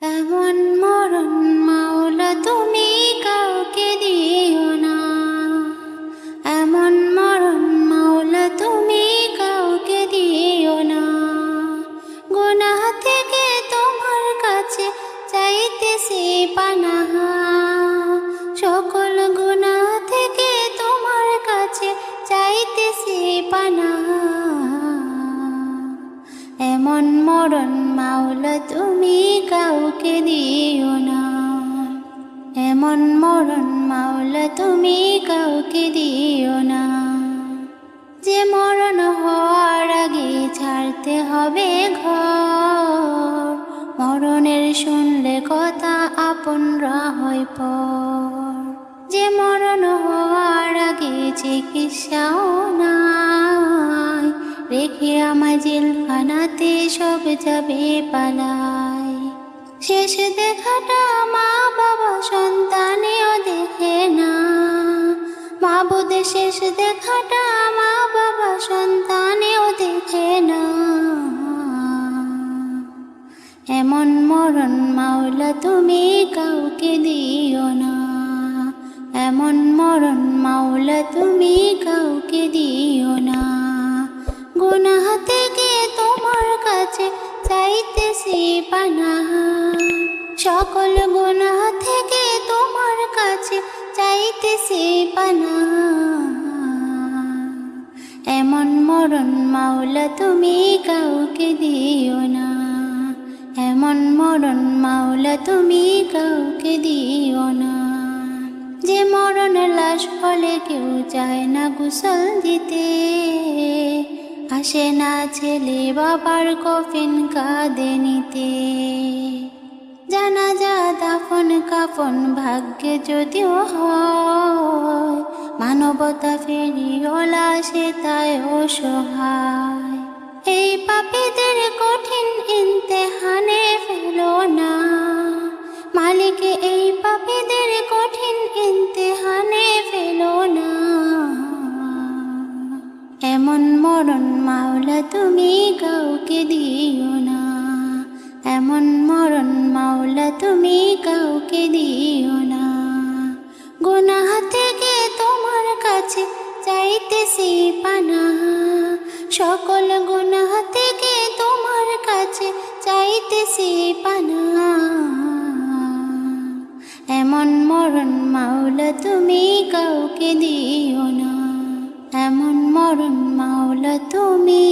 এমন মরণ মাওলা তুমি কাউকে দিও না, এমন মরণ মাওলা তুমি কাউকে দিও না। গুনাহ থেকে তোমার কাছে চাইতেছি পানাহা, সকল গুনাহ থেকে তোমার কাছে চাইতেছি পানাহা। এমন মরণ মাওলা তুমি কাউকে দিও না, এমন মরণ মাওলা তুমি কাউকে দিও না। যে মরণ হওয়ার আগে ছাড়তে হবে ঘর, মরণের শুনলে কথা আপনরা হয় পর। যে মরণ হওয়ার আগে চিকিৎসাও নাই, রেখে আমার জেলখানাতে সব যাবে পালাই। শেষ দেখাটা মা বাবা সন্তানেও দেখে না, মাবুদ শেষ দেখাটা মা বাবা সন্তানেও দেখে না। এমন মরণ মাওলা তুমি কাউকে দিও না, এমন মরণ মাওলা তুমি কাউকে দিও না। গুনাহ থেকে তোমার কাছে চাইতেছি পানাহা, সকল গুনাহ থেকে তোমার কাছে চাইতেছি পানাহা। এমন মরণ মাওলা তুমি কাউকে দিও না, এমন মরণ মাওলা তুমি কাউকে দিও না। যে মরণ লাশ হলে কেউ চায় না গোসল দিতে, আসে না ছেলে বাবার কফিন কাঁধে নিতে। জানাজা দাফন কাফন ভাগ্যে যদিও হয়, মানবতা ফেরিওলা সে তাই অসহায়। এই পাপীদের কঠিন ইমতিহানে ফেলো না, মালিক এই পাপীদের কঠিন ইমতিহানে ফেলো না। এমন মরণ মাওলা তুমি কাউকে দিও না, এমন মরণ মাওলা তুমি কাউকে দিও না। গুনাহ থেকে তোমার কাছে চাইতেছি পানাহা, সকল গুনাহ থেকে তোমার কাছে চাইতেছি পানাহা। এমন মরণ মাওলা তুমি কাউকে দিও না, এমন মরণ মাওলা তুমি